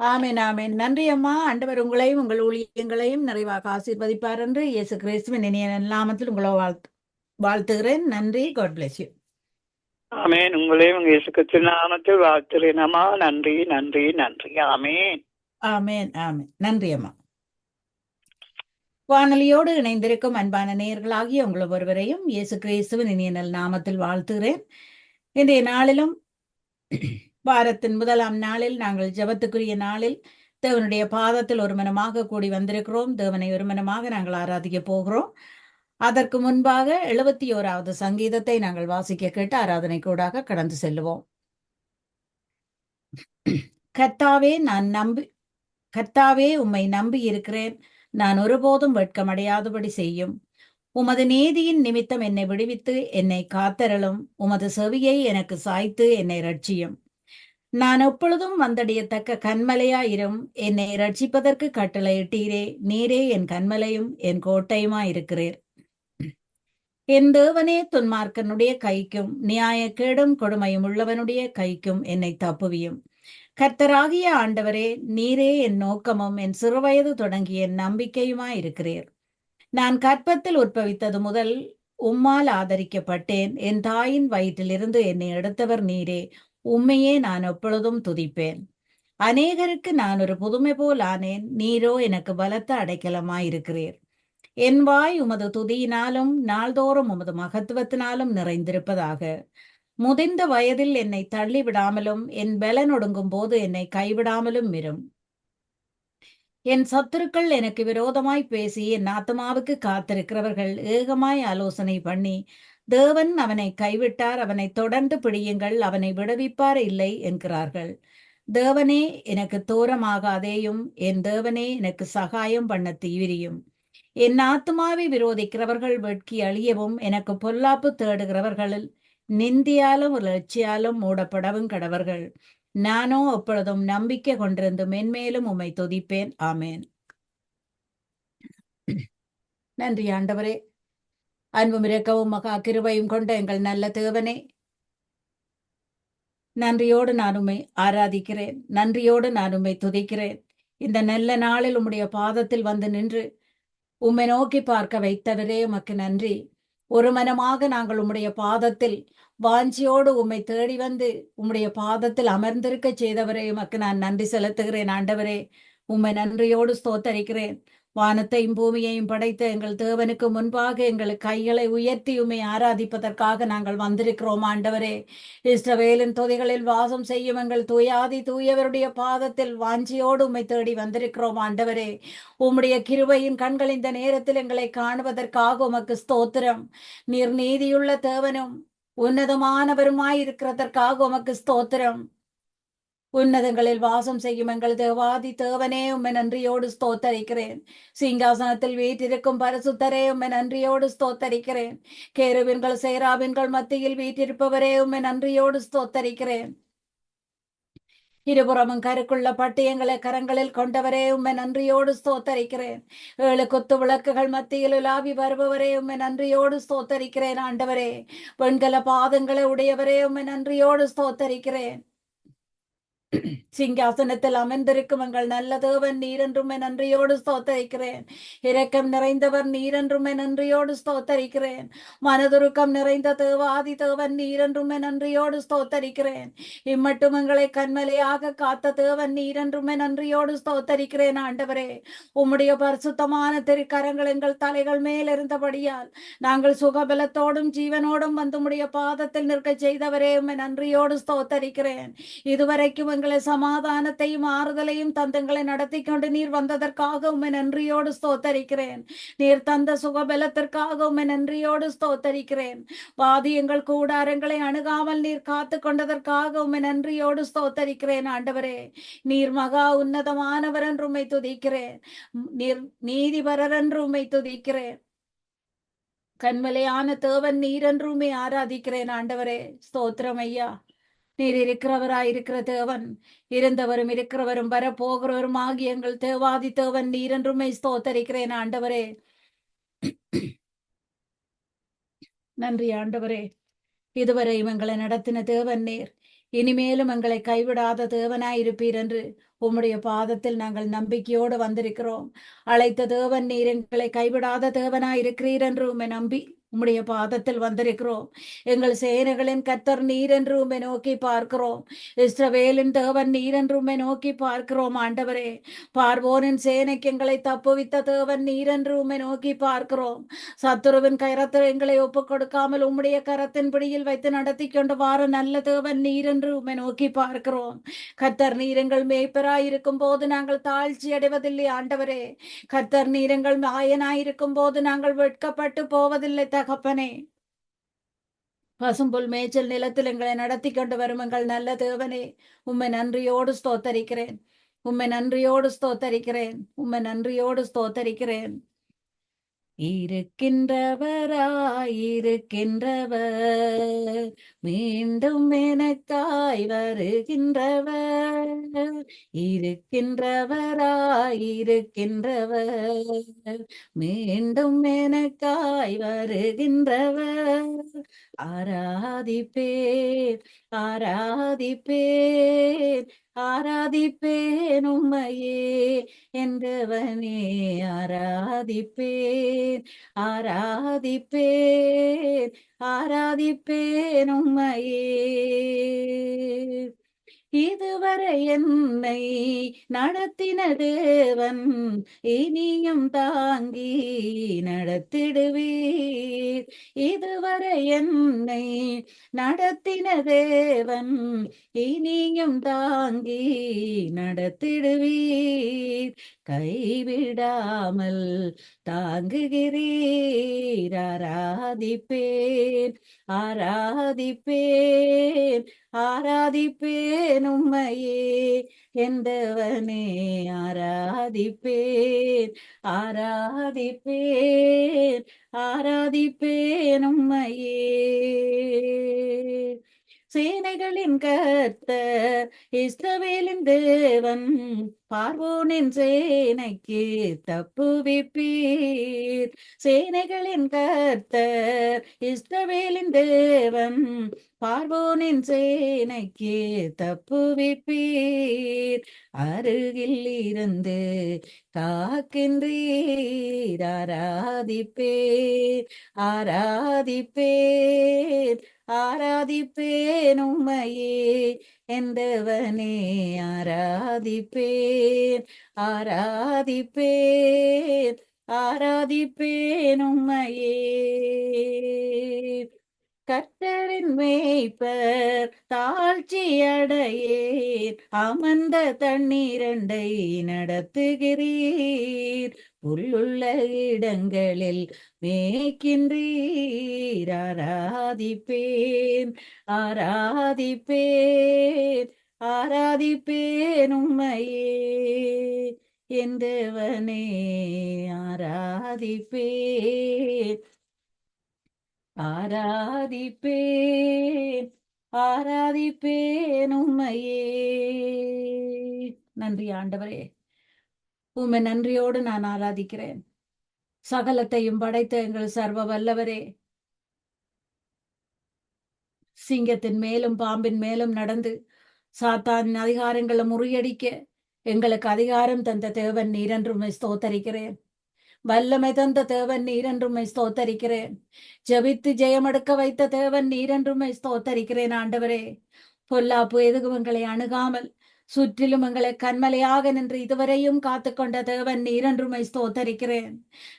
ஆமென், ஆமென். நன்றி அம்மா. ஆண்டவர் உங்களையும் உங்கள் ஊழியங்களையும் நிறைவாக ஆசீர்வதிப்பார் என்று இயேசு கிறிஸ்துவின் இனிய நாமத்தில் உங்களை வாழ்த்துகிறேன். நன்றி. God bless you. ஆமேன். உங்களையும் உங்க இயேசு கிறிஸ்து நாமத்தில் வாழ்த்துறேனம்மா. நன்றி நன்றி நன்றி. ஆமேன். ஆமென், ஆமென். நன்றி அம்மா. வானொலியோடு இணைந்திருக்கும் அன்பான நேயர்களாகிய உங்கள் ஒருவரையும் இயேசு கிறிஸ்துவின் இனிய நாமத்தில் வாழ்த்துகிறேன். இன்றைய நாளிலும் வாரத்தின் முதலாம் நாளில் நாங்கள் ஜெபத்துக்குரிய நாளில் தேவனுடைய பாதத்தில் ஒரு மனமாக கூடி வந்திருக்கிறோம். தேவனை ஒரு மனமாக நாங்கள் ஆராதிக்க போகிறோம். அதற்கு முன்பாக 71வது சங்கீதத்தை நாங்கள் வாசிக்க கேட்டு ஆராதனை கூடாக கடந்து செல்லுவோம். கர்த்தாவே உம்மை நம்பி இருக்கிறேன். நான் ஒருபோதும் வெட்கமடையாதபடி செய்யும். உமது நீதியின் நிமித்தம் என்னை விடுவித்து என்னை காத்தருளும். உமது செவியை எனக்கு சாய்த்து என்னை ரட்சியும். நான் எப்பொழுதும் வந்தடையத்தக்க கன்மலையாயிரும். என்னை ரட்சிப்பதற்கு கட்டளையிட்டீரே. நீரே என் கன்மலையும் என் கோட்டையுமாயிருக்கிறீர். என் தேவனே, துன்மார்க்கனுடைய கைக்கும் நியாயக்கேடும் கொடுமையும் உள்ளவனுடைய கைக்கும் என்னை தப்புவியும். கர்த்தராகிய ஆண்டவரே, நீரே என் நோக்கமும் என் சிறுவயது தொடங்கிய என் நம்பிக்கையுமாயிருக்கிறீர். நான் கற்பத்தில் உற்பவித்தது முதல் உம்மால் ஆதரிக்கப்பட்டேன். என் தாயின் வயிற்றிலிருந்து என்னை எடுத்தவர் நீரே. உம்மையே நான் எப்பொழுதும் துதிப்பேன். அநேகருக்கு நான் ஒரு புதுமை போல் ஆனேன். நீரோ எனக்கு பலத்த அடைக்கலமாயிருக்கிறீர். என் வாய் உமது துதியினாலும் நாள்தோறும் உமது மகத்துவத்தினாலும் நிறைந்திருப்பதாக. முதிர்ந்த வயதில் என்னை தள்ளி விடாமலும் என் பலன் ஒடுங்கும் போது என்னை கைவிடாமலும் இரும். என் சத்துருக்கள் எனக்கு விரோதமாய் பேசி என் ஆத்துமாவுக்கு காத்திருக்கிறவர்கள் ஏகமாய் ஆலோசனை பண்ணி, தேவன் அவனை கைவிட்டார், அவனை தொடர்ந்து பிடியுங்கள், அவனை விடுவிப்பார் இல்லை என்கிறார்கள். தேவனே எனக்கு தூரமாகாதேயும், என் தேவனே எனக்கு சகாயம் பண்ண தீவிரியும். என் ஆத்துமாவை விரோதிக்கிறவர்கள் வெட்கி அழியவும், எனக்கு பொல்லாப்பு தேடுகிறவர்களில் நிந்தியாலும் லட்சியாலும் மூடப்படவும் கடவர்கள். நானோ எப்பொழுதும் நம்பிக்கை கொண்டிருந்து மென்மேலும் உம்மை துதிப்பேன். ஆமேன். நன்றி ஆண்டவரே. அன்பும் இரக்கவும் மகா கிருபையும் கொண்ட எங்கள் நல்ல தேவனே, நன்றியோடு நான் உம்மை ஆராதிக்கிறேன். நன்றியோடு நான் உம்மை துதிக்கிறேன். இந்த நல்ல நாளில் உம்முடைய பாதத்தில் வந்து நின்று உம்மை நோக்கி பார்க்க வைத்தவரே உமக்கு நன்றி. ஒரு மனமாக நாங்கள் உம்முடைய பாதத்தில் வாஞ்சியோடு உம்மை தேடி வந்து உம்முடைய பாதத்தில் அமர்ந்திருக்க செய்தவரே உமக்கு நான் நன்றி செலுத்துகிறேன். ஆண்டவரே, உம்மை நன்றியோடு ஸ்தோத்தரிக்கிறேன். வானத்தையும் பூமியையும் படைத்த எங்கள் தேவனுக்கு முன்பாக எங்கள் கைகளை உயர்த்தி உம்மை ஆராதிப்பதற்காக நாங்கள் வந்திருக்கிறோம். ஆண்டவரே, இஸ்ரவேலின் தொதிகளில் வாசம் செய்யும் எங்கள் தூயாதி தூயவருடைய பாதத்தில் வாஞ்சியோடு உம்மை தேடி வந்திருக்கிறோம். ஆண்டவரே, உம்முடைய கிருபையின் கண்கள் இந்த நேரத்தில் எங்களை காணுவதற்காக உமக்கு ஸ்தோத்திரம். நீர் நீதியுள்ள தேவனும் உன்னதமானவருமாயிருக்கிறதற்காக உமக்கு ஸ்தோத்திரம். உன்னதங்களில் வாசம் செய்யும் எங்கள் தேவாதி தேவனே, உம்மை நன்றியோடு ஸ்தோத்தரிக்கிறேன். சிங்காசனத்தில் வீற்றிருக்கும் பரிசுத்தரே, உம்மை நன்றியோடு ஸ்தோத்தரிக்கிறேன். கேருவின்கள் சேராவின்கள் மத்தியில் வீற்றிருப்பவரே, உம்மை நன்றியோடு ஸ்தோத்தரிக்கிறேன். இருபுறமும் கருக்குள்ள பட்டியங்களை கரங்களில் கொண்டவரே, உம்மை நன்றியோடு ஸ்தோத்தரிக்கிறேன். 7 குத்து விளக்குகள் மத்தியில் உலாவி வருபவரே, உம்மை நன்றியோடு ஸ்தோத்தரிக்கிறேன். ஆண்டவரே, வெண்கல பாதங்களை உடையவரே, உம்மை நன்றியோடு ஸ்தோத்தரிக்கிறேன். சிங்காசனத்தில் அமர்ந்திருக்கும் எங்கள் நல்ல தேவன் நீரென்றும் நன்றியோடு ஸ்தோத்தரிக்கிறேன். இரக்கம் நிறைந்தவர் நீரென்றும் நன்றியோடு ஸ்தோத்தரிக்கிறேன். மனதுருக்கம் நிறைந்த தேவாதி தேவன் நீரென்றும் நன்றியோடு ஸ்தோத்தரிக்கிறேன். இம்மட்டும் எங்களை கண்மலையாக காத்த தேவன் நீரென்றும் நன்றியோடு ஸ்தோத்தரிக்கிறேன். ஆண்டவரே, உம்முடைய பரிசுத்தமான திருக்கரங்கள் எங்கள் தலைகள் மேல் இருந்தபடியால் நாங்கள் சுகபலத்தோடும் ஜீவனோடும் வந்து உம்முடைய பாதத்தில் நிற்க செய்தவரே, உம்மை நன்றியோடு ஸ்தோத்தரிக்கிறேன். இதுவரைக்கும் எங்களை சமாதானத்தையும் ஆறுதலையும் தந்தங்களை நடத்தி கொண்டு நீர் வந்ததற்காக உம்மை நன்றியோடு ஸ்தோத்தரிக்கிறேன். நீர் தந்த சுகபலத்திற்காக உம்மை நன்றியோடு ஸ்தோத்தரிக்கிறேன். வாதி எங்கள் கூடாரங்களை அணுகாமல் நீர் காத்து கொண்டதற்காக உம்மை நன்றியோடு ஸ்தோத்தரிக்கிறேன். ஆண்டவரே, நீர் மகா உன்னதமானவர் என்று உம்மை துதிக்கிறேன். நீர் நீதிபரர் என்று உம்மை துதிக்கிறேன். கண்மலையான தேவன் நீர் என்று உம்மை ஆராதிக்கிறேன். ஆண்டவரே, ஸ்தோத்திரம் ஐயா. நீர் இருக்கிறவராயிருக்கிற தேவன், இருந்தவரும் இருக்கிறவரும் வரப்போகிறவரும் ஆகிய எங்கள் தேவாதி தேவன் நீர் என்றுமே ஸ்தோத்தரிக்கிறேன். ஆண்டவரே, நன்றி ஆண்டவரே. இதுவரை எங்களை நடத்தின தேவன் நீர். இனிமேலும் எங்களை கைவிடாத தேவனாயிருப்பீர் என்று உம்முடைய பாதத்தில் நாங்கள் நம்பிக்கையோடு வந்திருக்கிறோம். அழைத்த தேவன் நீர் எங்களை கைவிடாத தேவனாயிருக்கிறீர் என்று உம்மை நம்பி உம்முடைய பாதத்தில் வந்திருக்கிறோம். எங்கள் சேனைகளின் கர்த்தர் நீர் என்று உம்மை நோக்கி பார்க்கிறோம். இஸ்ரவேலின் தேவன் நீர் என்று உம்மை நோக்கி பார்க்கிறோம். ஆண்டவரே, பார்வோனின் சேனைக்கு எங்களை தப்புவித்த தேவன் நீர் என்று உம்மை நோக்கி பார்க்கிறோம். சத்துருவின் கரத்தில் எங்களை ஒப்புக் கொடுக்காமல் உம்முடைய கரத்தின் பிடியில் வைத்து நடத்தி கொண்டு வார நல்ல தேவன் நீர் என்று உம்மை நோக்கி பார்க்கிறோம். கர்த்தர் நீர் எங்கள் மேய்ப்பராயிருக்கும் போது நாங்கள் தாழ்ச்சி அடைவதில்லை. ஆண்டவரே, கர்த்தர் நீர் எங்கள் மாயனாயிருக்கும் போது நாங்கள் வெட்கப்பட்டு போவதில்லை. தகப்பனே, பசும்புல் மேய்ச்சல் நிலத்தில் எங்களை நடத்தி கொண்டு வரும் எங்கள் நல்ல தேவனே, உம்மை நன்றியோடு ஸ்தோத்தரிக்கிறேன். உம்மை நன்றியோடு ஸ்தோத்தரிக்கிறேன். உம்மை நன்றியோடு ஸ்தோத்தரிக்கிறேன். இருக்கின்றவர் மீண்டும் எனக்காய் வருகின்றவர். இருக்கின்றவர் மீண்டும் எனக்காய் வருகின்றவர். ஆராதிப்பேன், ஆராதிப்பேன், ஆராதிப்பேன் உம்மையே என்றவனே. ஆராதிப்பேன், ஆராதிப்பேன், ஆராதிப்பேன் உம்மையே. இதுவரை என்னை நடத்தின தேவன் இனியும் தாங்கி நடத்திடுவீர். இதுவரை என்னை நடத்தின தேவன் இனியும் தாங்கி நடத்திடுவீர். கைவிடாமல் தாங்குகிறீர். ஆராதிப்பேன், ஆராதிப்பேன், ஆராதிப்பேன் உம்மையே என்றவனே. ஆராதிப்பேன், ஆராதிப்பேன், ஆராதிப்பேன் உம்மையே. சேனைகளின் கர்த்தர் இஸ்ரவேலின் தேவன், பார்வோனின் சேனைக்கு தப்புவிப்பீர். சேனைகளின் கர்த்தர் இஸ்ரவேலின் தேவன், பார்வோனின் சேனைக்கு தப்புவிப்பீர். அருகில் இருந்து காக்கின்றீர். ஆராதிப்பேன், ஆராதிப்பேன், ஆராதிப்பேன் உம்மையே என்றவனே. ஆராதிப்பேன், ஆராதிப்பேன், ஆராதிப்பேன் உம்மையே. கர்த்தரின் மேய்ப்பர் தாழ்ச்சி அடையேன். அமர்ந்த தண்ணீரண்டை நடத்துகிறீர். புல்லுள்ள இடங்களில் மேய்க்கின்றீர். ஆராதிப்பேன், ஆராதிப்பேன், ஆராதிப்பேன் உம்மையே என்றவனே. ஆராதிப்பேன், ஆராதிப்பேன், ஆராதிப்பேன் உம்மையே. நன்றி ஆண்டவரே, உம்மை நன்றியோடு நான் ஆராதிக்கிறேன். சகலத்தையும் படைத்த எங்கள் சர்வ வல்லவரே, சிங்கத்தின் மேலும் பாம்பின் மேலும் நடந்து சாத்தான் அதிகாரங்களை முறியடிக்க எங்களுக்கு அதிகாரம் தந்த தேவன் நீரென்றும் ஸ்தோத்தரிக்கிறேன். வல்லமை தந்த தேவன் நீரென்றும் ஸ்தோத்தரிக்கிறேன். ஜெபித்து ஜெயமெடுக்க வைத்த தேவன் நீரென்றும் ஸ்தோத்தரிக்கிறேன். ஆண்டவரே, பொல்லாப்பு எதுவும் எங்களை அணுகாமல் சுற்றிலும் எங்களை கண்மலையாக நின்று இதுவரையும் காத்து கொண்ட தேவன் நீரென்றும் ஸ்தோத்தரிக்கிறேன்.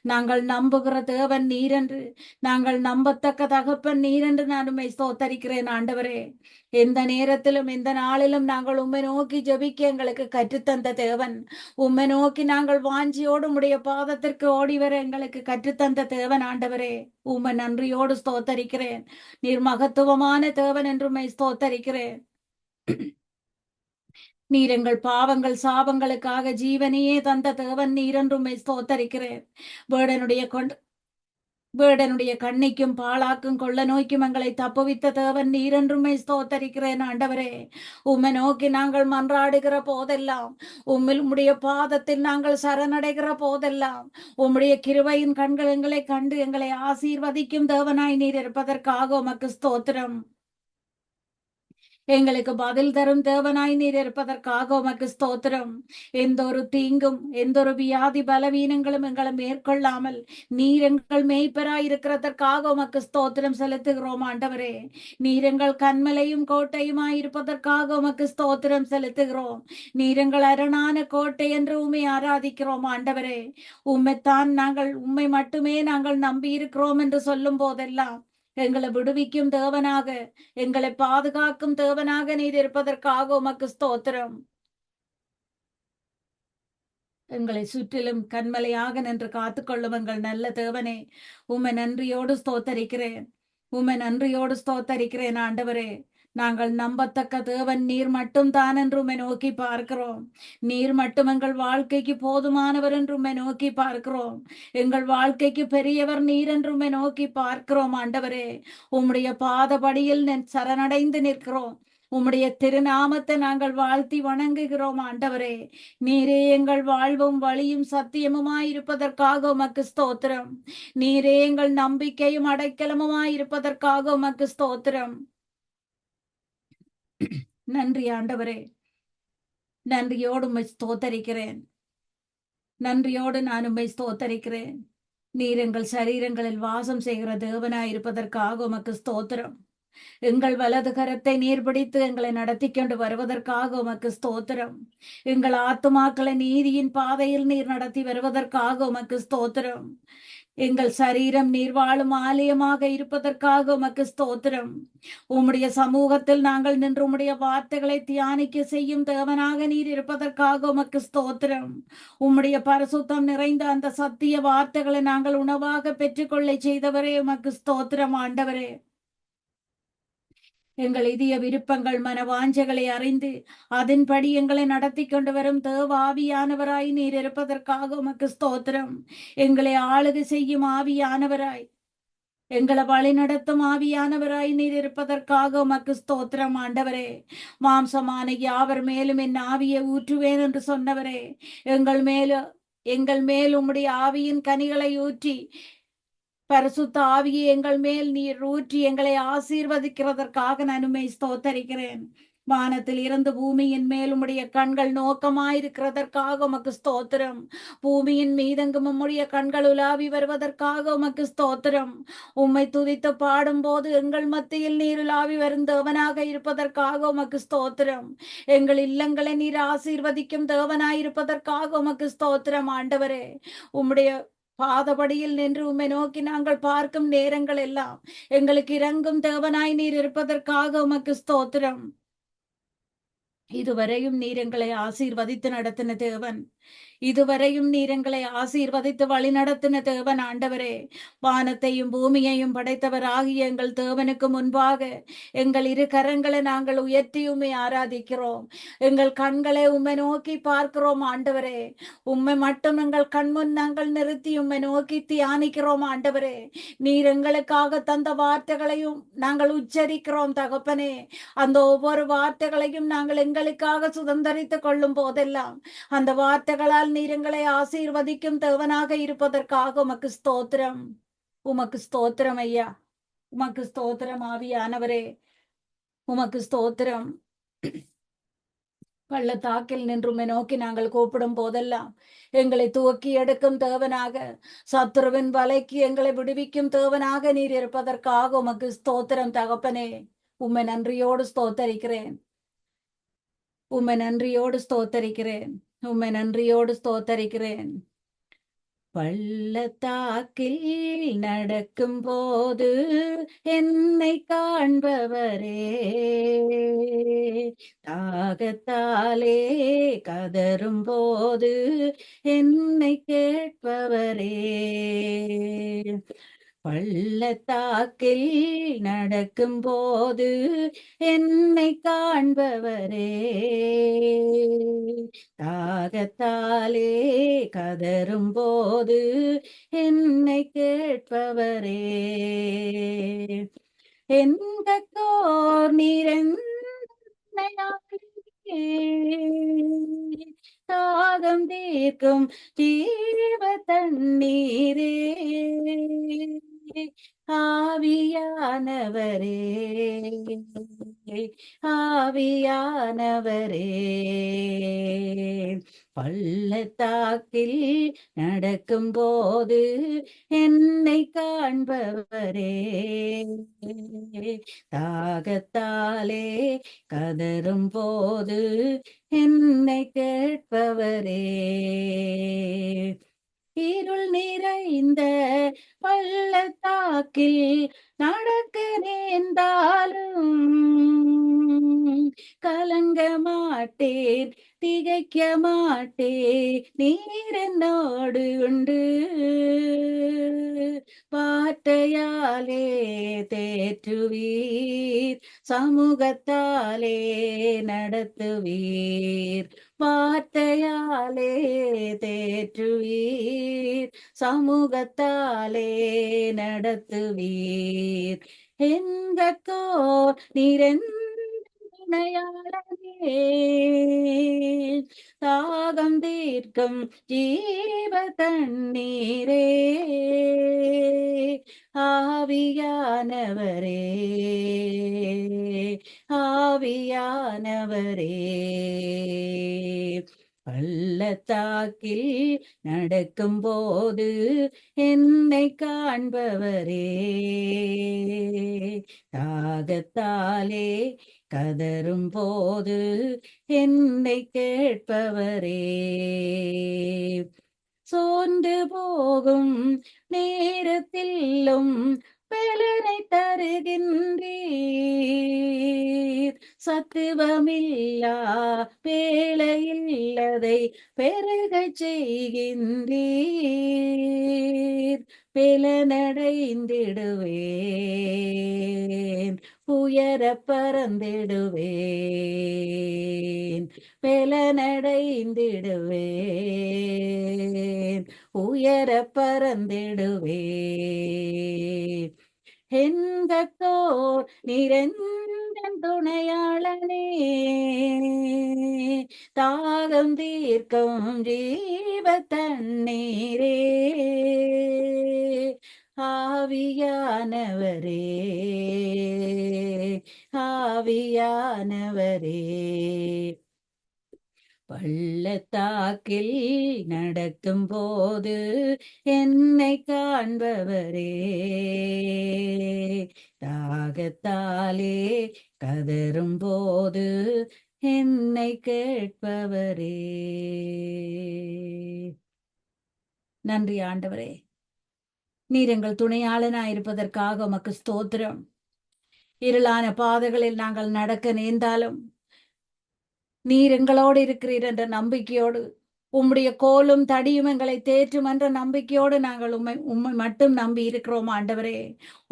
நாங்கள் நம்புகிற தேவன் நீரென்று, நாங்கள் நம்பத்தக்க தகப்பன் நீரென்று நான் உம்மை ஸ்தோத்தரிக்கிறேன். ஆண்டவரே, எந்த நேரத்திலும் எந்த நாளிலும் நாங்கள் உம்மை நோக்கி ஜெபிக்க எங்களுக்கு கற்றுத்தந்த தேவன், உம்மை நோக்கி நாங்கள் வாஞ்சியோடு உம்முடைய பாதத்திற்கு ஓடி வர எங்களுக்கு கற்றுத்தந்த தேவன். ஆண்டவரே, உம்மை நன்றியோடு ஸ்தோத்தரிக்கிறேன். நீர் மகத்துவமான தேவன் என்று உம்மை ஸ்தோத்தரிக்கிறேன். நீர் எங்கள் பாவங்கள் சாபங்களுக்காக ஜீவனையே தந்த தேவன் நீரென்றும் ஸ்தோத்தரிக்கிறேன். வேடனுடைய கண்ணிக்கும் பாழாக்கும் கொள்ள நோய்க்கும் எங்களை தப்புவித்த தேவன் நீரென்றும் ஸ்தோத்தரிக்கிறேன். ஆண்டவரே, உம்மை நோக்கி நாங்கள் மன்றாடுகிற போதெல்லாம், உம்முடைய பாதத்தில் நாங்கள் சரணடைகிற போதெல்லாம், உம்முடைய கிருபையின் கண்கள் எங்களை கண்டு எங்களை ஆசீர்வதிக்கும் தேவனாய் நீர் இருப்பதற்காக உமக்கு ஸ்தோத்திரம். எங்களுக்கு பதில் தரும் தேவனாய் நீர் இருப்பதற்காக உமக்கு ஸ்தோத்திரம். எந்த ஒரு தீங்கும் எந்த ஒரு வியாதி பலவீனங்களும் எங்களை மேற்கொள்ளாமல் நீர் எங்கள் மேய்ப்பராய் இருக்கிறதற்காக உமக்கு ஸ்தோத்திரம் செலுத்துகிறோம் ஆண்டவரே. நீர் எங்கள் கண்மலையும் கோட்டையுமாய் இருப்பதற்காக உமக்கு ஸ்தோத்திரம் செலுத்துகிறோம். நீர் எங்கள் அரணான கோட்டை என்று உம்மை ஆராதிக்கிறோம் ஆண்டவரே. உம்மை மட்டுமே நாங்கள் நம்பி இருக்கிறோம் என்று சொல்லும் போதெல்லாம் எங்களை விடுவிக்கும் தேவனாக எங்களை பாதுகாக்கும் தேவனாக நீர் இருப்பதற்காக உமக்கு ஸ்தோத்திரம். எங்களை சுற்றிலும் கண்மலையாக நின்று காத்துக்கொள்ளும் எங்கள் நல்ல தேவனே, உம்மை நன்றியோடு ஸ்தோத்தரிக்கிறேன். உம்மை நன்றியோடு ஸ்தோத்தரிக்கிறேன் ஆண்டவரே. நாங்கள் நம்பத்தக்க தேவன் நீர் மட்டும் தான் என்று உம்மை நோக்கி பார்க்கிறோம். நீர் மட்டும் எங்கள் வாழ்க்கைக்கு போதுமானவர் என்று உம்மை நோக்கி பார்க்கிறோம். எங்கள் வாழ்க்கைக்கு பெரியவர் நீர் என்று உம்மை நோக்கி பார்க்கிறோம் ஆண்டவரே. உம்முடைய பாதபடியில் சரணடைந்து நிற்கிறோம். உம்முடைய திருநாமத்தை நாங்கள் வாழ்த்தி வணங்குகிறோம் ஆண்டவரே. நீரே எங்கள் வாழ்வும் வழியும் சத்தியமுமாய் இருப்பதற்காக உமக்கு ஸ்தோத்திரம். நீரே எங்கள் நம்பிக்கையும் அடைக்கலமுமாய் இருப்பதற்காக உமக்கு ஸ்தோத்திரம். நன்றி ஆண்டவரே. நன்றியோடு உம்மை ஸ்தோத்தரிக்கிறேன். நன்றியோடு நான் உம்மை ஸ்தோத்தரிக்கிறேன். நீர் எங்கள் சரீரங்களில் வாசம் செய்கிற தேவனாய் இருப்பதற்காக உமக்கு ஸ்தோத்திரம். எங்கள் வலது கரத்தை நீர் பிடித்து எங்களை நடத்தி கொண்டு வருவதற்காக உமக்கு ஸ்தோத்திரம். எங்கள் ஆத்துமாக்களை நீதியின் பாதையில் நீர் நடத்தி வருவதற்காக உமக்கு ஸ்தோத்திரம். எங்கள் சரீரம் நீர் வாழும் ஆலயமாக இருப்பதற்காக உமக்கு ஸ்தோத்திரம். உம்முடைய சமூகத்தில் நாங்கள் நின்று உம்முடைய வார்த்தைகளை தியானிக்க செய்யும் தேவனாக நீர் இருப்பதற்காக உமக்கு ஸ்தோத்திரம். உம்முடைய பரிசுத்தம் நிறைந்த அந்த சத்திய வார்த்தைகளை நாங்கள் உணவாக பெற்றுக்கொள்ள செய்தவரே உமக்கு ஸ்தோத்திரம் ஆண்டவரே. எங்கள் இதய விருப்பங்கள் மனவாஞ்சைகளை அறிந்து அதன்படி எங்களை நடத்தி கொண்டு வரும் தேவ ஆவியானவராய் நீர் இருப்பதற்காக உமக்கு ஸ்தோத்திரம். எங்களை ஆளுகை செய்யும் ஆவியானவராய் எங்களை வழி நடத்தும் ஆவியானவராய் நீர் இருப்பதற்காக உமக்கு ஸ்தோத்திரம் ஆண்டவரே. மாம்சமான யாவர் மேலும் என் ஆவியை ஊற்றுவேன் என்று சொன்னவரே, எங்கள் மேல் உம்முடைய ஆவியின் கனிகளை ஊற்றி பரிசுத்த ஆவியை எங்கள் மேல் நீர் ஊற்றி எங்களை ஆசீர்வதிக்கிறதற்காக நான் உம்மை ஸ்தோத்தரிக்கிறேன். வானத்தில் இருந்து பூமியின் மேல் உம்முடைய கண்கள் நோக்கமாயிருக்கிறதற்காக உமக்கு ஸ்தோத்திரம். பூமியின் மீதெங்கும் உம்முடைய கண்கள் உலாவி வருவதற்காக உமக்கு ஸ்தோத்திரம். உம்மை துதித்து பாடும் போது எங்கள் மத்தியில் நீர் உலாவி வரும் தேவனாக இருப்பதற்காக உமக்கு ஸ்தோத்திரம். எங்கள் இல்லங்களை நீர் ஆசீர்வதிக்கும் தேவனாய் இருப்பதற்காக உமக்கு ஸ்தோத்திரம் ஆண்டவரே. உம்முடைய பாதபடியில் நின்று உம்மை நோக்கி நாங்கள் பார்க்கும் நேரங்கள் எல்லாம் எங்களுக்கு இறங்கும் தேவனாய் நீர் இருப்பதற்காக உமக்கு ஸ்தோத்திரம். இதுவரையும் நீர் எங்களை ஆசீர்வதித்து நடத்தின தேவன். இதுவரையும் நீர் எங்களை ஆசீர்வதித்து வழி நடத்தின தேவன் ஆண்டவரே. வானத்தையும் பூமியையும் படைத்தவர் ஆகிய எங்கள் தேவனுக்கு முன்பாக எங்கள் இரு கரங்களை நாங்கள் உயர்த்தி உம்மை ஆராதிக்கிறோம். எங்கள் கண்களை உம்மை நோக்கி பார்க்கிறோம் ஆண்டவரே. உம்மை மட்டும் எங்கள் கண்முன் நாங்கள் நிறுத்தி உம்மை நோக்கி தியானிக்கிறோம் ஆண்டவரே. நீர் எங்களுக்காக தந்த வார்த்தைகளையும் நாங்கள் உச்சரிக்கிறோம் தகப்பனே. அந்த ஒவ்வொரு வார்த்தைகளையும் நாங்கள் எங்களுக்காக சுதந்திரித்துக் கொள்ளும் போதெல்லாம் அந்த வார்த்தைகளால் நீர் எங்களை ஆசீர்வதிக்கும் தேவனாக இருப்பதற்காக உமக்கு ஸ்தோத்திரம். உமக்கு ஸ்தோத்திரம் ஐயா. உமக்கு ஸ்தோத்திரம் ஆவியானவரே. உமக்கு ஸ்தோத்திரம். பள்ளத்தாக்கில் நின்றுமை நோக்கி நாங்கள் கூப்பிடும் போதெல்லாம் எங்களை தூக்கி எடுக்கும் தேவனாக, சத்துருவின் வலைக்கு எங்களை விடுவிக்கும் தேவனாக நீர் இருப்பதற்காக உமக்கு ஸ்தோத்திரம் தகப்பனே. உம்மை நன்றியோடு ஸ்தோத்தரிக்கிறேன். உம்மை நன்றியோடு ஸ்தோத்தரிக்கிறேன். உம்மை நன்றியோடு ஸ்தோத்தரிக்கிறேன். பள்ளத்தாக்கில் நடக்கும் போது என்னை காண்பவரே, தாகத்தாலே கதரும் போது என்னை கேட்பவரே. பள்ளத்தாக்கில் நடக்கும் போது என்னை காண்பவரே, தாகத்தாலே கதரும் போது என்னை கேட்பவரே. எந்தோர் தாகம் தீர்க்கும் ஜீவ தண்ணீரே, ஆவியானவரே, ஆவியானவரே பள்ளத்தாக்கில் நடக்கும் போது என்னை காண்பவரே தாகத்தாலே கதரும் போது என்னை கேட்பவரே இருள் நிறைந்த பள்ளத்தாக்கில் நடக்க நேர்ந்தாலும் கலங்க மாட்டேன் திகைக்க மாட்டேன் நீர் என்னோடு உண்டு வார்த்தையாலே தேற்றுவீர் சமூகத்தாலே நடத்துவீர் வார்த்தையாலே தேற்றுவீர் சமூகத்தாலே நடத்துவீர் எங்கோ நிரந்தனையாளனே தாகம் தீர்க்கும் ஜீவ தண்ணீரே ஆவியானவரே ஆவியானவரே பள்ளத்தாக்கில் நடக்கும் போது என்னை காண்பவரே தாகத்தாலே கதரும் போது என்னை கேட்பவரே சோர்ந்து போகும் நேரத்திலும் பலனை தருகின்றீர் சத்துவமில்லா வேளையில்லதை பெருகச் செய்கின்றீர் பலனடைந்திடுவேன் உயர பறந்திடுவேன் பலனடைந்திடுவேன் உயர பறந்திடுவேன் எங்கத்தோர் நிரந்தன் துணையாளனே தாகம் தீர்க்கும் ஜீவ தண்ணீரே ஆவியானவரே ஆவியானவரே பள்ளத்தாக்கில் நடக்கும் போது என்னை காண்பவரே தாகத்தாலே கதரும் போது என்னை கேட்பவரே. நன்றி ஆண்டவரே, நீர் எங்கள் துணையாளனாயிருப்பதற்காக உமக்கு ஸ்தோத்திரம். இருளான பாதைகளில் நாங்கள் நடக்க நேர்ந்தாலும் நீர் எங்களோடு இருக்கிறீர் என்ற நம்பிக்கையோடு, உம்முடைய கோலும் தடியும் எங்களை தேற்றும் என்ற நம்பிக்கையோடு நாங்கள் உம்மை மட்டும் நம்பி இருக்கிறோம் ஆண்டவரே.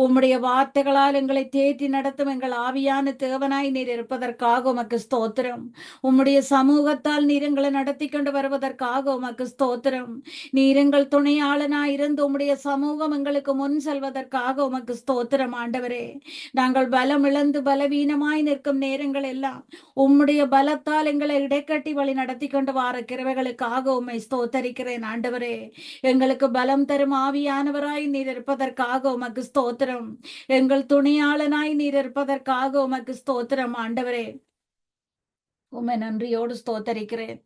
உம்முடைய வார்த்தைகளால் எங்களை தேற்றி நடத்தும் எங்கள் ஆவியான தேவனாய் நீர் இருப்பதற்காக உமக்கு ஸ்தோத்திரம். உம்முடைய சமூகத்தால் நீர் எங்களை நடத்தி கொண்டு வருவதற்காக உமக்கு ஸ்தோத்திரம். நீர் எங்கள் துணையாளனாய் இருந்து உம்முடைய சமூகம் எங்களுக்கு முன் செல்வதற்காக உமக்கு ஸ்தோத்திரம் ஆண்டவரே. நாங்கள் பலம் இழந்து பலவீனமாய் நிற்கும் நேரங்கள் எல்லாம் உம்முடைய பலத்தால் எங்களை இடைக்கட்டி வழி நடத்தி கொண்டு வார கிருபைகளுக்கு உம்மை ஸ்தோத்தரிக்கிறேன் ஆண்டவரே. எங்களுக்கு பலம் தரும் ஆவியானவராய் நீர் இருப்பதற்காக உமக்கு ஸ்தோத்திரம். எங்கள் துணையாளனாய் நீர் இருப்பதற்காக உமக்கு ஸ்தோத்திரம் ஆண்டவரே. உம்மை நன்றியோடு ஸ்தோத்தரிக்கிறேன்,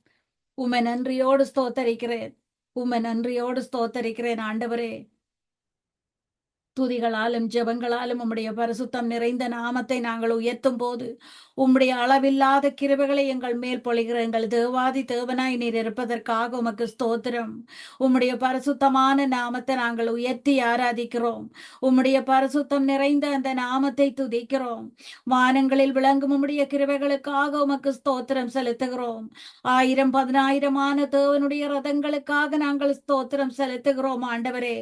உம்மை நன்றியோடு ஸ்தோத்தரிக்கிறேன், உம்மை நன்றியோடு ஸ்தோத்தரிக்கிறேன் ஆண்டவரே. துதிகளாலும் ஜெபங்களாலும் உம்முடைய பரிசுத்தம் நிறைந்த நாமத்தை நாங்கள் உயர்த்தும் போது உம்முடைய அளவில்லாத கிருபைகளை எங்கள் மேல் பொழிகிற எங்கள் தேவாதி தேவனாய் நீர் இருப்பதற்காக உமக்கு ஸ்தோத்திரம். உம்முடைய பரிசுத்தமான நாமத்தை நாங்கள் உயர்த்தி ஆராதிக்கிறோம். உம்முடைய பரிசுத்தம் நிறைந்த அந்த நாமத்தை துதிக்கிறோம். வானங்களில் விளங்கும் உம்முடைய கிருபைகளுக்காக உமக்கு ஸ்தோத்திரம் செலுத்துகிறோம். 1000 தேவனுடைய ரதங்களுக்காக நாங்கள் ஸ்தோத்திரம் செலுத்துகிறோம் ஆண்டவரே.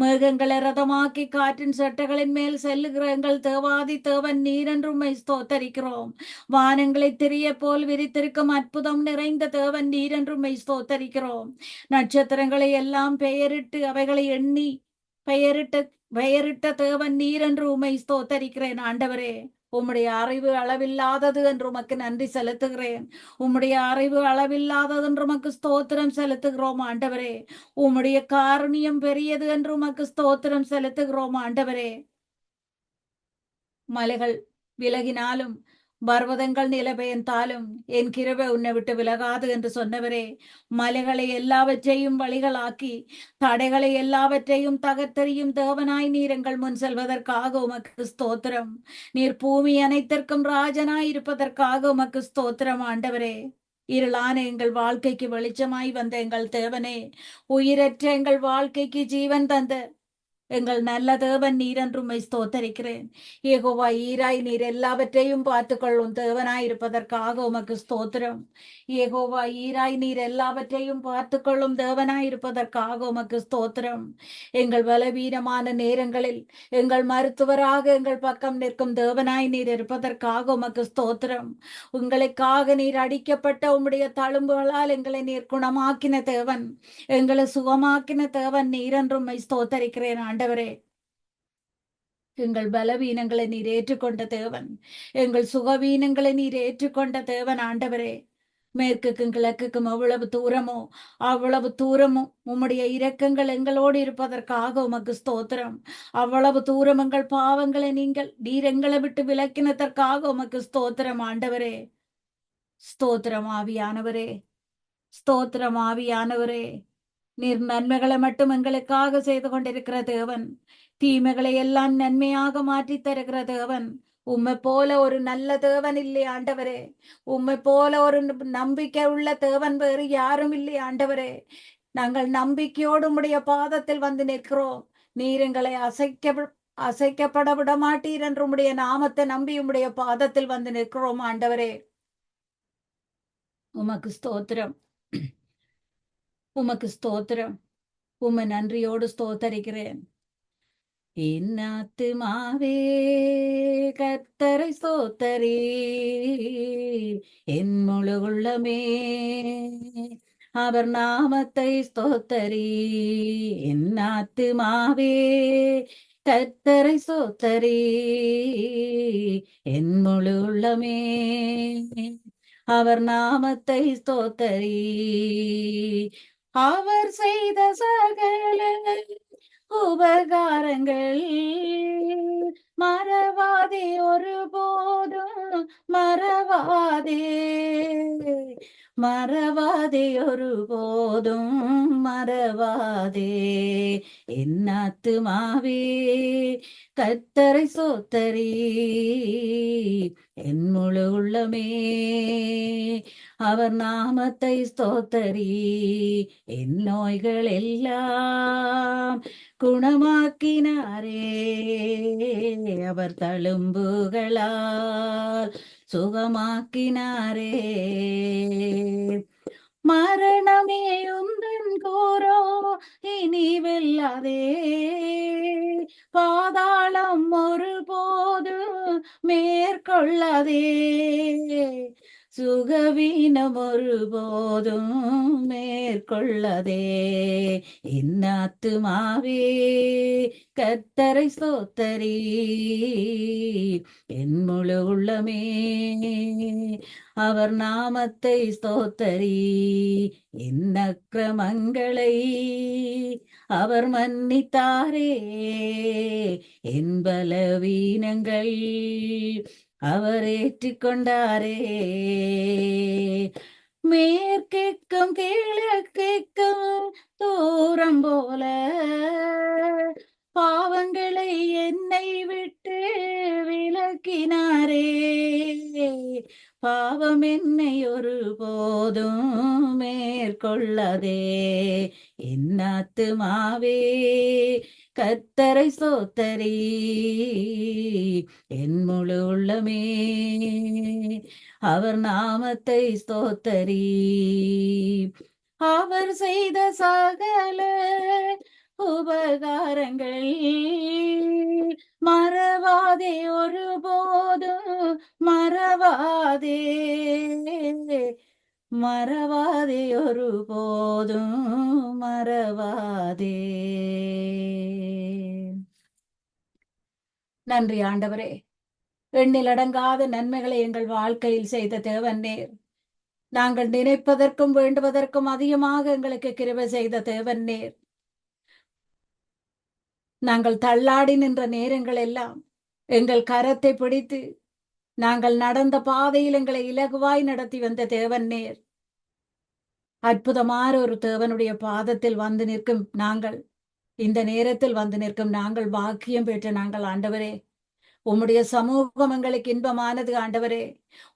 மேகங்களை ரதமாக்கி காற்றின் சட்டைகளின் மேல் செல்லுகிற எங்கள் தேவாதி தேவன் நீரென்று உம்மை ஸ்தோத்தரிக்கிறோம். வானங்களை திரிய போல் விரித்திருக்கும் அற்புதம் நிறைந்த தேவன் நீரென்று உம்மை ஸ்தோத்தரிக்கிறோம். நட்சத்திரங்களை எல்லாம் பெயரிட்டு அவைகளை எண்ணி பெயரிட்ட தேவன் நீரென்று உம்மை ஸ்தோத்தரிக்கிறேன் ஆண்டவரே. உம்முடைய அறிவு அளவில்லாதது என்று உமக்கு நன்றி செலுத்துகிறேன். உம்முடைய அறிவு அளவில்லாதது என்று உமக்கு ஸ்தோத்திரம் செலுத்துகிறோம் ஆண்டவரே. உம்முடைய காருண்யம் பெரியது என்று உமக்கு ஸ்தோத்திரம் செலுத்துகிறோம் ஆண்டவரே. மலைகள் விலகினாலும் பர்வதங்கள் நிலபெயர்ந்தாலும் என் கிருபை உன்னை விட்டு விலகாது என்று சொன்னவரே, மலைகளை எல்லாவற்றையும் வழிகளாக்கி தடைகளை எல்லாவற்றையும் தகர்த்தெறியும் தேவனாய் நீர் எங்கள் முன் செல்வதற்காக உமக்கு ஸ்தோத்திரம். நீர் பூமி அனைத்திற்கும் ராஜனாய் இருப்பதற்காக உமக்கு ஸ்தோத்திரம் ஆண்டவரே. இருளான எங்கள் வாழ்க்கைக்கு வெளிச்சமாய் வந்த எங்கள் தேவனே, உயிரற்ற எங்கள் வாழ்க்கைக்கு ஜீவன் தந்த எங்கள் நல்ல தேவன் நீர் என்று உம்மை ஸ்தோத்தரிக்கிறேன். யெகோவா ஈராய் நீர் எல்லாவற்றையும் பார்த்துக்கொள்ளும் தேவனாய் இருப்பதற்காக உமக்கு ஸ்தோத்திரம். யெகோவா ஈராய் நீர் எல்லாவற்றையும் பார்த்துக்கொள்ளும் தேவனாய் இருப்பதற்காக உமக்கு ஸ்தோத்திரம். எங்கள் பலவீனமான நேரங்களில் எங்கள் மருத்துவராக எங்கள் பக்கம் நிற்கும் தேவனாய் நீர் இருப்பதற்காக உமக்கு ஸ்தோத்திரம். உங்களுக்காக நீர் அடிக்கப்பட்ட உம்முடைய தழும்புகளால் எங்களை நீர் குணமாக்கின தேவன், எங்களை சுகமாக்கின தேவன் நீர் என்று உம்மை ஸ்தோத்தரிக்கிறேன் ஆண்டவரே. எங்கள் பலவீனங்களை நீர் ஏற்றுக்கொண்ட தேவன், எங்கள் சுகவீனங்களை நீர் ஏற்றுக்கொண்ட தேவன் ஆண்டவரே. மேற்குக்கும் கிழக்குக்கும் அவ்வளவு தூரமும் உம்முடைய இரக்கங்கள் எங்களோடு இருப்பதற்காக உமக்கு ஸ்தோத்திரம். அவ்வளவு தூரம் எங்கள் பாவங்களை நீர் எங்களை விட்டு விலக்கினதற்காக உமக்கு ஸ்தோத்திரம் ஆண்டவரே. ஸ்தோத்திரம் ஆவியானவரே, ஸ்தோத்திரம் ஆவியானவரே. நீர் நன்மைகளை மட்டும் எங்களுக்காக செய்து கொண்டிருக்கிற தேவன், தீமைகளை எல்லாம் நன்மையாக மாற்றி தருகிற தேவன். உம்மை போல ஒரு நல்ல தேவன் இல்லை ஆண்டவரே. உம்மை போல ஒரு நம்பிக்கை உள்ள தேவன் வேறு யாரும் இல்லை ஆண்டவரே. நாங்கள் நம்பிக்கையோடு உம்முடைய பாதத்தில் வந்து நிற்கிறோம். நீர் எங்களை அசைக்கப்பட விட மாட்டீர் என்று உம்முடைய நாமத்தை நம்பி உம்முடைய பாதத்தில் வந்து நிற்கிறோம் ஆண்டவரே. உமக்கு ஸ்தோத்திரம், உமக்கு ஸ்தோத்திரம். உம்மை நன்றியோடு ஸ்தோத்தரிக்கிறேன். என் ஆத்துமாவே கர்த்தரை ஸ்தோத்தரி, என் முழு உள்ளமே அவர் நாமத்தை ஸ்தோத்தரி. என் ஆத்துமாவே கர்த்தரை ஸ்தோத்தரி, என் முழு உள்ளமே அவர் நாமத்தை ஸ்தோத்தரி. அவர் செய்த சகல உபகாரங்கள் மறவாதே, ஒருபோதும் மறவாதே, மறவாதே, ஒருபோதும் மறவாதே. என் ஆத்துமாவே கர்த்தரை ஸ்தோத்தரி, என் முழு உள்ளமே அவர் நாமத்தை ஸ்தோத்தரி. என் நோய்கள் எல்லாம் குணமாக்கினாரே, அவர் தழும்புகளால் சுகமாக்கினாரே. மரணமே உந்தன் கூரோ இனி வெல்லாதே, பாதாளம் ஒருபோது மேற்கொள்ளாதே, சுகவீனம் ஒருபோதும் மேற்கொள்ளதே. என் ஆத்துமாவே கர்த்தரை ஸ்தோத்தரி, என் முழு உள்ளமே அவர் நாமத்தை ஸ்தோத்தரி. என் அக்கிரமங்களை அவர் மன்னித்தாரே, என் பலவீனங்கள் அவர் ஏற்றுக்கொண்டாரே. மேற்கிற்கும் கிழக்கிற்கும் தூரம் போல பாவங்களை என்னை விட்டு விலக்கினாரே, பாவம் என்னை ஒருபோதும் மேற்கொள்ளதே. என் ஆத்துமாவே கர்த்தரை ஸ்தோத்தரி, என் முழு உள்ளமே அவர் நாமத்தை ஸ்தோத்தரி. அவர் செய்த சகல உபகாரங்கள் மறவாதே, ஒருபோதும் மறவாதே, மறவாதே, ஒருபோதும் மறவாதே. நன்றி ஆண்டவரே. எண்ணிலடங்காத நன்மைகளை எங்கள் வாழ்க்கையில் செய்த தேவன் நேர். நாங்கள் நினைப்பதற்கும் வேண்டுவதற்கும் அதிகமாக எங்களுக்கு கிருபை செய்த தேவன் நேர். நாங்கள் தள்ளாடி நின்ற நேரங்கள் எல்லாம் எங்கள் கரத்தை பிடித்து நாங்கள் நடந்த பாதையில் எங்களை இலகுவாய் நடத்தி வந்த தேவன் நேர். அற்புதமான ஒரு தேவனுடைய பாதத்தில் வந்து நிற்கும் நாங்கள், இந்த நேரத்தில் வந்து நிற்கும் நாங்கள் பாக்கியம் பெற்ற நாங்கள் ஆண்டவரே. உம்முடைய சமூகம் எங்களுக்கு இன்பமானது ஆண்டவரே.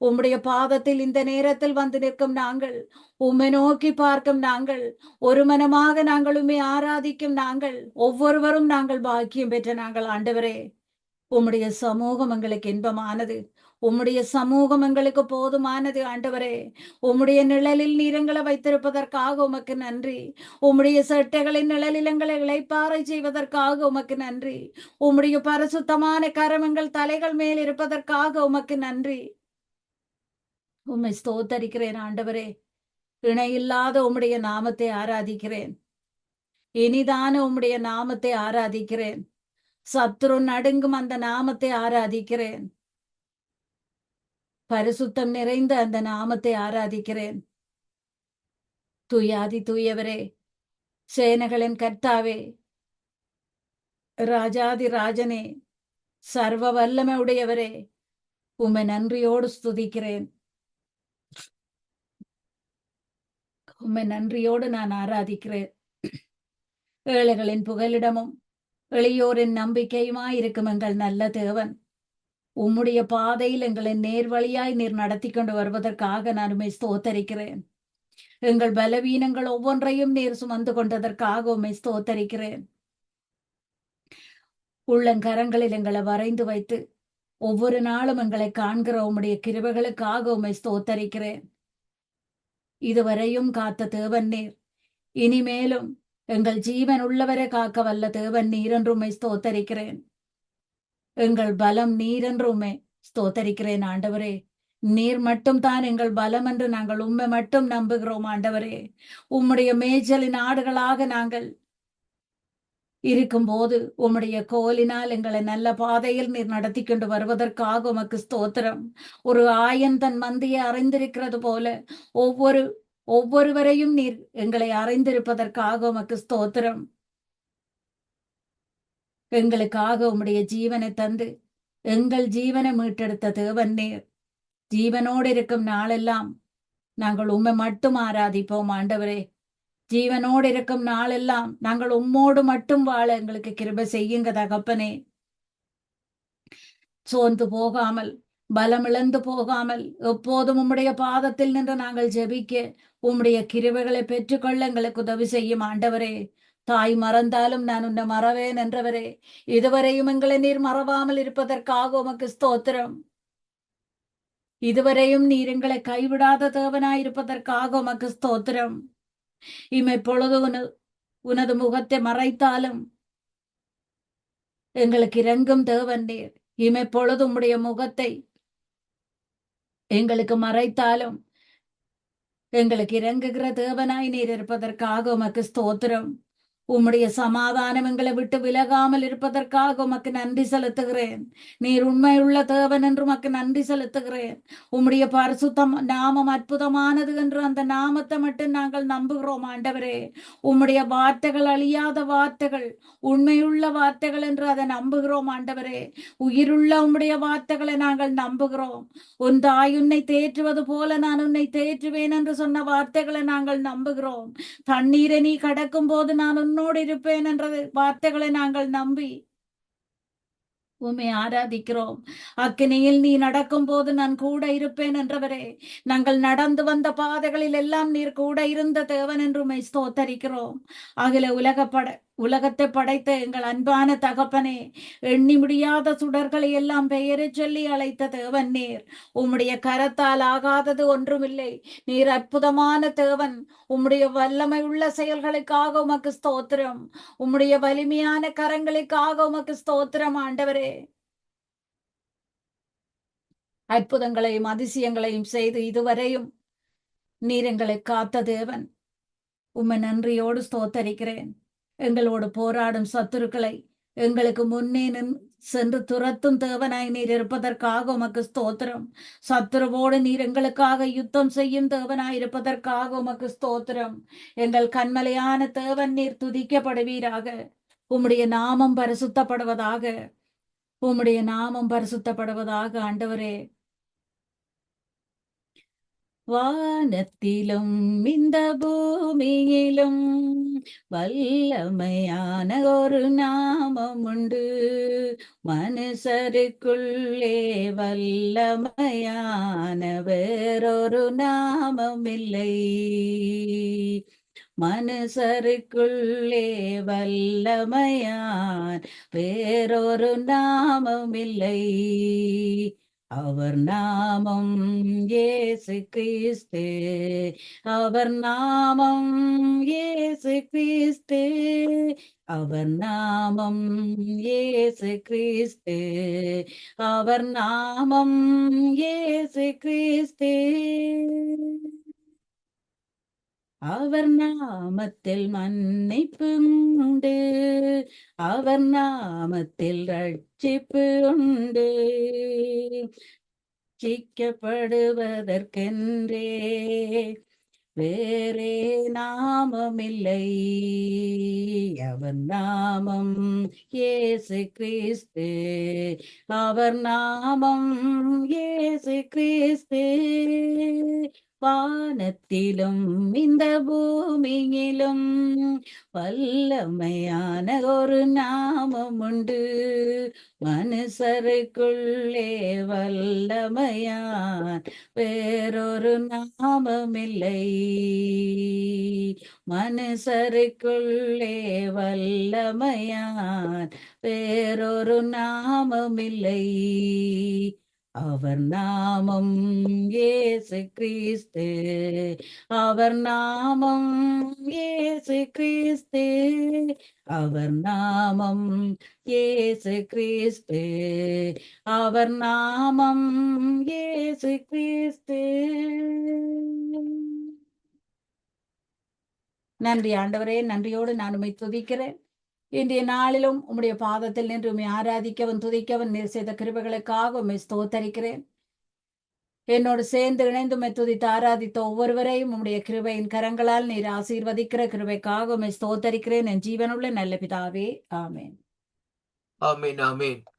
உம்முடைய பாதத்தில் இந்த நேரத்தில் வந்து நிற்கும் நாங்கள், உம்மை நோக்கி பார்க்கும் நாங்கள், ஒரு மனமாக நாங்கள் உம்மை ஆராதிக்கும் நாங்கள் ஒவ்வொருவரும் நாங்கள் பாக்கியம் பெற்ற நாங்கள் ஆண்டவரே. உம்முடைய சமூகம் எங்களுக்கு இன்பமானது. உம்முடைய சமூகம் எங்களுக்கு போதுமானது ஆண்டவரே. உம்முடைய நிழலில் நீர் எங்களை வைத்திருப்பதற்காக உமக்கு நன்றி. உம்முடைய சட்டைகளின் நிழலில் எங்களை இளைப்பாறை செய்வதற்காக உமக்கு நன்றி. உம்முடைய பரிசுத்தமான கரம் எங்கள் தலைகள் மேல் இருப்பதற்காக உமக்கு நன்றி. உம்மை ஸ்தோத்தரிக்கிறேன் ஆண்டவரே. இணையில்லாத உம்முடைய நாமத்தை ஆராதிக்கிறேன். இனிதான உம்முடைய நாமத்தை ஆராதிக்கிறேன். சத்துரு நடுங்கும் அந்த நாமத்தை ஆராதிக்கிறேன். பரிசுத்தம் நிறைந்த அந்த நாமத்தை ஆராதிக்கிறேன். தூயாதி தூயவரே, சேனைகளின் கர்த்தாவே, ராஜாதி ராஜனே, சர்வ வல்லமை உடையவரே, உம்மை நன்றியோடு ஸ்துதிக்கிறேன். உம்மை நன்றியோடு நான் ஆராதிக்கிறேன். ஏழைகளின் புகலிடமும் எளியோரின் நம்பிக்கையுமாயிருக்கும் எங்கள் நல்ல தேவன், உம்முடைய பாதையில் எங்களை நேர்வழியாய் நீர் நடத்தி கொண்டு வருவதற்காக நான் உம்மை ஸ்தோத்தரிக்கிறேன். எங்கள் பலவீனங்கள் ஒவ்வொன்றையும் நீர் சுமந்து கொண்டதற்காக உம்மை ஸ்தோத்தரிக்கிறேன். உள்ளங்கரங்களில் எங்களை வரைந்து வைத்து ஒவ்வொரு நாளும் எங்களை காண்கிற உம்முடைய கிருபைகளுக்காக உம்மை ஸ்தோத்தரிக்கிறேன். இதுவரையும் காத்த தேவன் நீர், இனிமேலும் எங்கள் ஜீவன் உள்ளவரை காக்க வல்ல தேவன் நீர் என்று உம்மை ஸ்தோத்தரிக்கிறேன். எங்கள் பலம் நீர் என்று உம்மை ஸ்தோத்தரிக்கிறேன் ஆண்டவரே. நீர் மட்டும் தான் எங்கள் பலம் என்று நாங்கள் உம்மை மட்டும் நம்புகிறோம் ஆண்டவரே. உம்முடைய மேய்ச்சலின் ஆடுகளாக நாங்கள் இருக்கும்போது உம்முடைய கோலினால் எங்களை நல்ல பாதையில் நீர் நடத்தி கொண்டு வருவதற்காக உமக்கு ஸ்தோத்திரம். ஒரு ஆயன் தன் மந்தையை அறிந்திருக்கிறது போல ஒவ்வொருவரையும் நீர் எங்களை அறிந்திருப்பதற்காக உமக்கு ஸ்தோத்திரம். எங்களுக்காக உம்முடைய ஜீவனை தந்து எங்கள் ஜீவனை மீட்டெடுத்த தேவன் நீர். ஜீவனோடு இருக்கும் நாளெல்லாம் நாங்கள் உம்மை மட்டும் ஆராதிப்போம் ஆண்டவரே. ஜீவனோடு இருக்கும் நாளெல்லாம் நாங்கள் உம்மோடு மட்டும் வாழ எங்களுக்கு கிருபை செய்யுங்க தகப்பனே. சோர்ந்து போகாமல், பலமிழந்து போகாமல், எப்போதும் உம்முடைய பாதத்தில் நின்று நாங்கள் ஜெபிக்க உம்முடைய கிருபைகளை பெற்றுக்கொள்ள எங்களுக்கு உதவி செய்யும் ஆண்டவரே. தாய் மறந்தாலும் நான் உன்னை மறவேன் என்றவரே, இதுவரையும் எங்களை நீர் மறவாமல் இருப்பதற்காக உமக்கு ஸ்தோத்திரம். இதுவரையும் நீர் எங்களை கைவிடாத தேவனாயிருப்பதற்காக உமக்கு ஸ்தோத்திரம். இமைப்பொழுது உனது முகத்தை மறைத்தாலும் எங்களுக்கு இறங்கும் தேவன் நீர். இமைப்பொழுது உம்முடைய முகத்தை எங்களுக்கு மறைத்தாலும் எங்களுக்கு இறங்குகிற தேவனாய் நீர் இருப்பதற்காக உமக்கு ஸ்தோத்திரம். உம்முடைய சமாதானம் எங்களை விட்டு விலகாமல் இருப்பதற்காக உமக்கு நன்றி செலுத்துகிறேன். நீர் உண்மையுள்ள தேவன் என்று உமக்கு நன்றி செலுத்துகிறேன். உம்முடைய பரிசுத்தம் நாமம் அற்புதமானது என்று அந்த நாமத்தை மட்டும் நாங்கள் நம்புகிறோம் ஆண்டவரே. உம்முடைய வார்த்தைகள் அழியாத வார்த்தைகள், உண்மையுள்ள வார்த்தைகள் என்று அதை நம்புகிறோம் ஆண்டவரே. உயிருள்ள உம்முடைய வார்த்தைகளை நாங்கள் நம்புகிறோம். உன் தாய் உன்னை தேற்றுவது போல நான் உன்னை தேற்றுவேன் என்று சொன்ன வார்த்தைகளை நாங்கள் நம்புகிறோம். தண்ணீரை நீ கடக்கும் போது நான் உன்னோடு இருப்பேன் என்ற வார்த்தைகளை நாங்கள் நம்பி உம்மை ஆராதிக்கிறோம். அக்கினியில் நீ நடக்கும் போது நான் கூட இருப்பேன் என்றவரே. நாங்கள் நடந்து வந்த பாதைகளில் எல்லாம் நீர் கூட இருந்த தேவன் என்று உம்மை ஸ்தோத்தரிக்கிறோம். அகில உலகத்தை படைத்த எங்கள் அன்பான தகப்பனே, எண்ணி முடியாத சுடர்களை எல்லாம் பெயரை சொல்லி அழைத்த தேவன் நீர். உம்முடைய கரத்தால் ஆகாதது ஒன்றுமில்லை. நீர் அற்புதமான தேவன். உம்முடைய வல்லமை உள்ள செயல்களுக்காக உமக்கு ஸ்தோத்திரம். உம்முடைய வலிமையான கரங்களுக்காக உமக்கு ஸ்தோத்திரம் ஆண்டவரே. அற்புதங்களையும் அதிசயங்களையும் செய்து இதுவரையும் நீர் எங்களை காத்த தேவன். உம்மை நன்றியோடு ஸ்தோத்தரிக்கிறேன். எங்களோடு போராடும் சத்துருக்களை எங்களுக்கு முன்னே சென்று துரத்தும் தேவனாய் நீர் இருப்பதற்காக உமக்கு ஸ்தோத்திரம். சத்துருவோடு நீர் எங்களுக்காக யுத்தம் செய்யும் தேவனாய் இருப்பதற்காக உமக்கு ஸ்தோத்திரம். எங்கள் கண்மலையான தேவன் நீர் துதிக்கப்படுவீராக. உம்முடைய நாமம் பரிசுத்தப்படுவதாக. உம்முடைய நாமம் பரிசுத்தப்படுவதாக ஆண்டவரே. வானத்திலும் இந்த பூமியிலும் வல்லமையான ஒரு நாமம் உண்டு. மனுஷருக்குள்ளே வல்லமையான வேறொரு நாமம் இல்லை. மனுஷருக்குள்ளே வல்லமையான் வேறொரு நாமம் இல்லை. அவர் நாமம் இயேசு கிறிஸ்து. அவர் நாமம் இயேசு கிறிஸ்து. அவர் நாமம் இயேசு கிறிஸ்து. அவர் நாமம் இயேசு கிறிஸ்து. அவர் நாமத்தில் மன்னிப்பு உண்டு. அவர் நாமத்தில் ரட்சிப்பு உண்டு. ரட்சிக்கப்படுவதற்கென்றே வேறே நாமமில்லை. அவர் நாமம் இயேசு கிறிஸ்து. அவர் நாமம் இயேசு கிறிஸ்து. வானத்திலும் இந்த பூமியிலும் வல்லமையான ஒரு நாமம் உண்டு. மனுஷருக்குள்ளே வல்லமையான் வேறொரு நாமமில்லை. மனுஷருக்குள்ளே வல்லமையான் வேறொரு நாமமில்லை. அவர் நாமம் இயேசு கிறிஸ்து. அவர் நாமம் இயேசு கிறிஸ்து. அவர் நாமம் இயேசு கிறிஸ்து. அவர் நாமம் இயேசு கிறிஸ்து. நன்றி ஆண்டவரே, நன்றியோடு நான் உம்மை துதிக்கிறேன். இன்றைய நாளிலும் உம்முடைய பாதத்தில் நின்று உம்மை ஆராதிக்கவன் துதிக்கவன் நீர் செய்த கிருபைகளுக்காக உம்மை ஸ்தோத்தரிக்கிறேன். என்னோடு சேர்ந்து இணைந்து உம்மை துதித்து ஆராதித்த ஒவ்வொருவரையும் உம்முடைய கிருபையின் கரங்களால் நீர் ஆசீர்வதிக்கிற கிருபைக்காக உம்மை ஸ்தோத்தரிக்கிறேன். என் ஜீவனுள்ள நல்ல பிதாவே, ஆமென். ஆமென், ஆமென்.